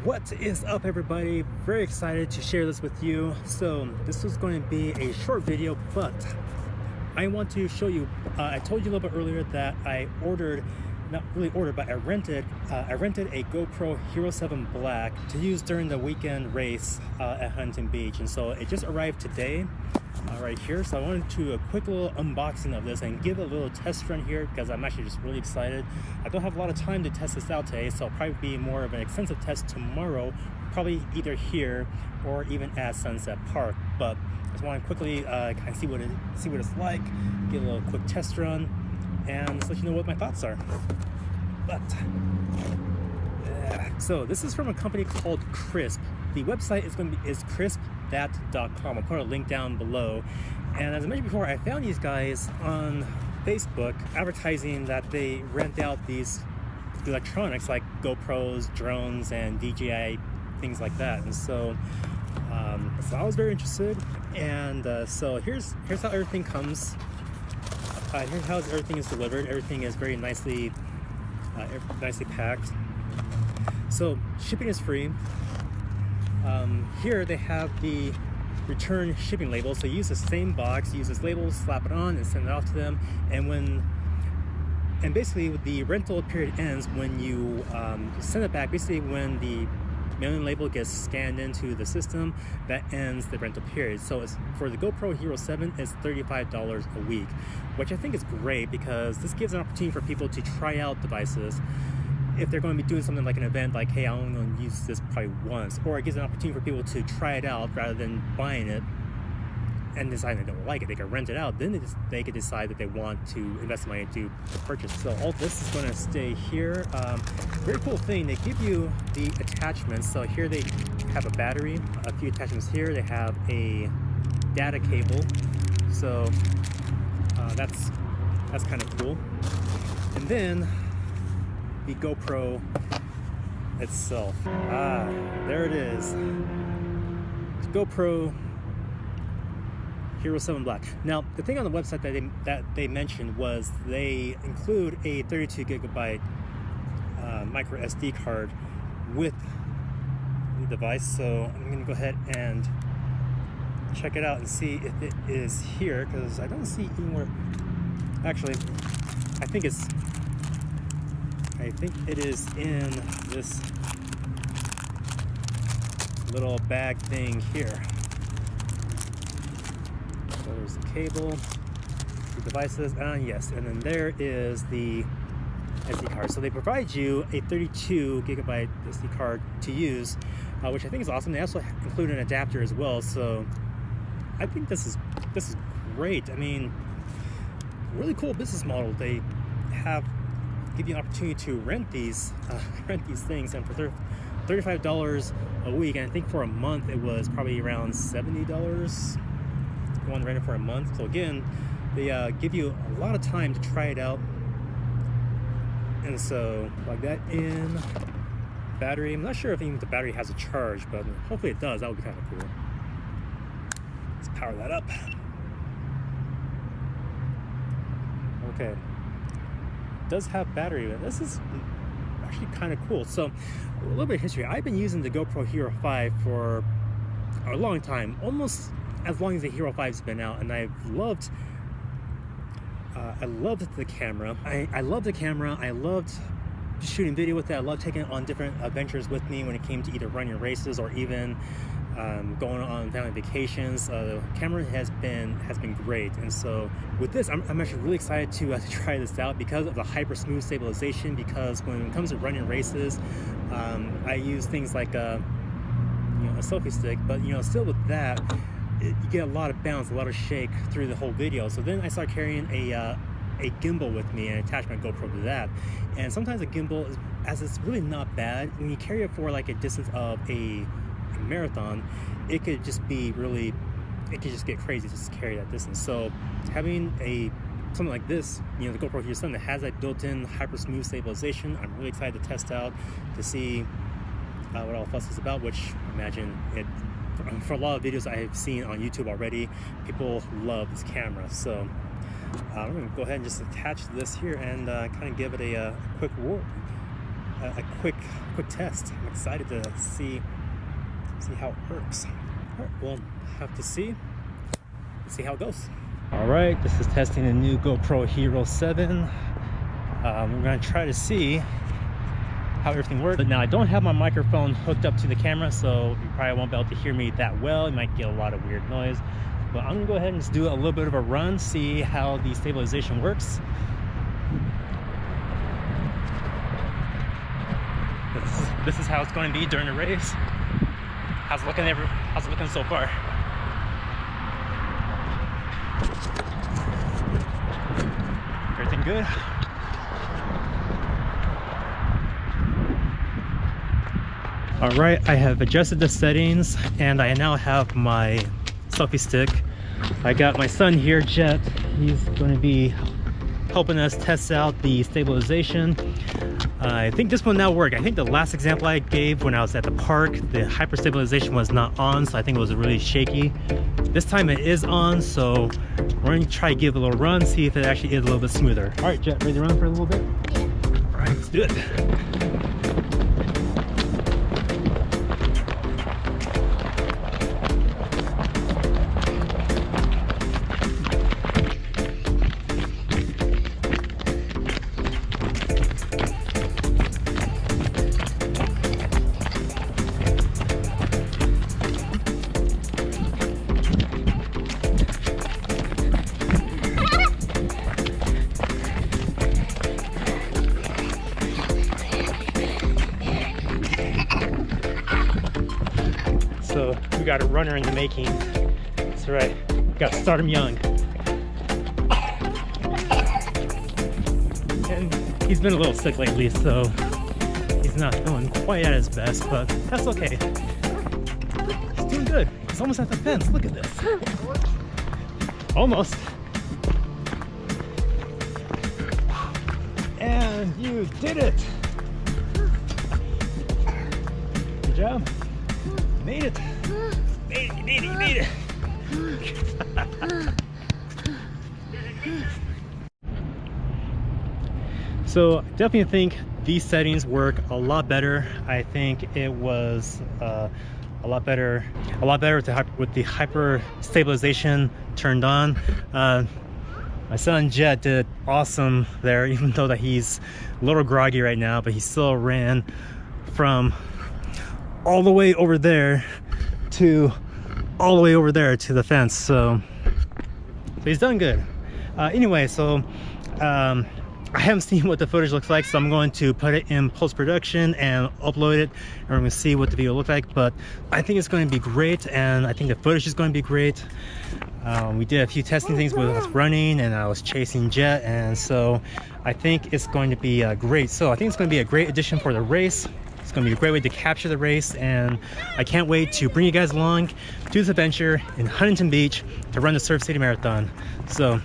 What is up, everybody? Very excited to share this with you. So this was going to be a short video, but I want to show you, I told you a little bit earlier that I ordered, not really ordered, but I rented a GoPro Hero 7 Black to use during the weekend race at Huntington Beach. And so it just arrived today right here. So I wanted to do a quick little unboxing of this and give it a little test run here because I'm actually just really excited. I don't have a lot of time to test this out today, so it'll probably be more of an extensive test tomorrow, probably either here or even at Sunset Park. But I just want to quickly kind of see what it's like, get a little quick test run, and just let you know what my thoughts are. But so this is from a company called Crisp. The website is crisp.com. I'll put a link down below. And as I mentioned before, I found these guys on Facebook advertising that they rent out these electronics like GoPros, drones, and DJI, things like that. And so I was very interested. And so here's how everything comes. Here's how everything is delivered. Everything is very nicely packed. So shipping is free. Here they have the return shipping label. So you use the same box, use this label, slap it on, and send it off to them. And basically the rental period ends when you send it back. Basically when the mailing label gets scanned into the system, that ends the rental period. So it's, for the GoPro Hero 7, it's $35 a week, which I think is great because this gives an opportunity for people to try out devices. If they're going to be doing something like an event, like, hey, I'm only going to use this probably once, or it gives an opportunity for people to try it out rather than buying it and decide they don't like it. They can rent it out, then they can decide that they want to invest money to purchase. So all this is going to stay here. Very cool thing, they give you the attachments. So here they have a battery, a few attachments here. They have a data cable, so that's kind of cool. And then the GoPro itself. There it is. GoPro Hero 7 Black. Now, the thing on the website that they mentioned was they include a 32 gigabyte micro SD card with the device. So I'm going to go ahead and check it out and see if it is here, because I don't see anywhere. Actually, I think it is in this little bag thing here. So there's the cable, the devices, and yes, and then there is the SD card. So they provide you a 32 gigabyte SD card to use, which I think is awesome. They also include an adapter as well. So I think this is great. I mean, really cool business model. They give you an opportunity to rent these things, and for $35 a week, and I think for a month it was probably around $70. You want to rent it for a month. So again, they give you a lot of time to try it out. And so plug that in. Battery, I'm not sure if even the battery has a charge, but hopefully it does. That would be kind of cool. Let's power that up. Okay, does have battery, but this is actually kind of cool. So a little bit of history. I've been using the GoPro Hero 5 for a long time, almost as long as the Hero 5's been out, and I loved the camera. I loved the camera. I loved shooting video with it. I loved taking it on different adventures with me when it came to either running races or even going on family vacations. The camera has been great, and so with this, I'm actually really excited to try this out because of the hyper smooth stabilization. Because when it comes to running races, I use things like a selfie stick, but still with that, you get a lot of bounce, a lot of shake through the whole video. So then I started carrying a gimbal with me and attach my GoPro to that. And sometimes a gimbal it's really not bad when you carry it for like a distance of a marathon. It could just be really, it could just get crazy to just carry that distance. So having something like this, the GoPro Hero 7 that has that built-in hyper smooth stabilization, I'm really excited to test out to see what all the fuss is about, which I imagine for a lot of videos I've seen on YouTube already, people love this camera. So I'm going to go ahead and just attach this here and kind of give it a quick whirl. a quick test. I'm excited to see how it works. All right, we'll have to see how it goes. All right, this is testing the new GoPro Hero 7. We're gonna try to see how everything works. But now I don't have my microphone hooked up to the camera, so you probably won't be able to hear me that well. You might get a lot of weird noise. But I'm gonna go ahead and just do a little bit of a run, see how the stabilization works. This is how it's going to be during the race. How's it looking so far? Everything good? All right, I have adjusted the settings and I now have my selfie stick. I got my son here, Jet. He's going to be helping us test out the stabilization. I think this one now worked. I think the last example I gave when I was at the park, the hyper stabilization was not on, so I think it was really shaky. This time it is on, so we're going to try to give it a little run, see if it actually is a little bit smoother. All right, Jet, ready to run for a little bit? Yeah. All right, let's do it. So we got a runner in the making. That's right, got to start him young. And he's been a little sick lately, so he's not feeling quite at his best, but that's okay. He's doing good. He's almost at the fence. Look at this. Almost. And you did it. Good job. Made it. You made it. So I definitely think these settings work a lot better. I think it was a lot better with the hyper stabilization turned on. My son Jet did awesome there, even though that he's a little groggy right now, but he still ran from all the way over there to all the way over there to the fence. So he's done good. Anyway, so I haven't seen what the footage looks like, so I'm going to put it in post-production and upload it, and we're going to see what the video looks like. But I think it's going to be great, and I think the footage is going to be great. We did a few testing things with us running, and I was chasing Jet, and so I think it's going to be great. So I think it's going to be a great addition for the race. It's going to be a great way to capture the race, and I can't wait to bring you guys along to this adventure in Huntington Beach to run the Surf City Marathon. So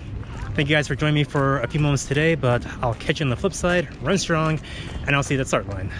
thank you guys for joining me for a few moments today, but I'll catch you on the flip side. Run strong, and I'll see you at the start line.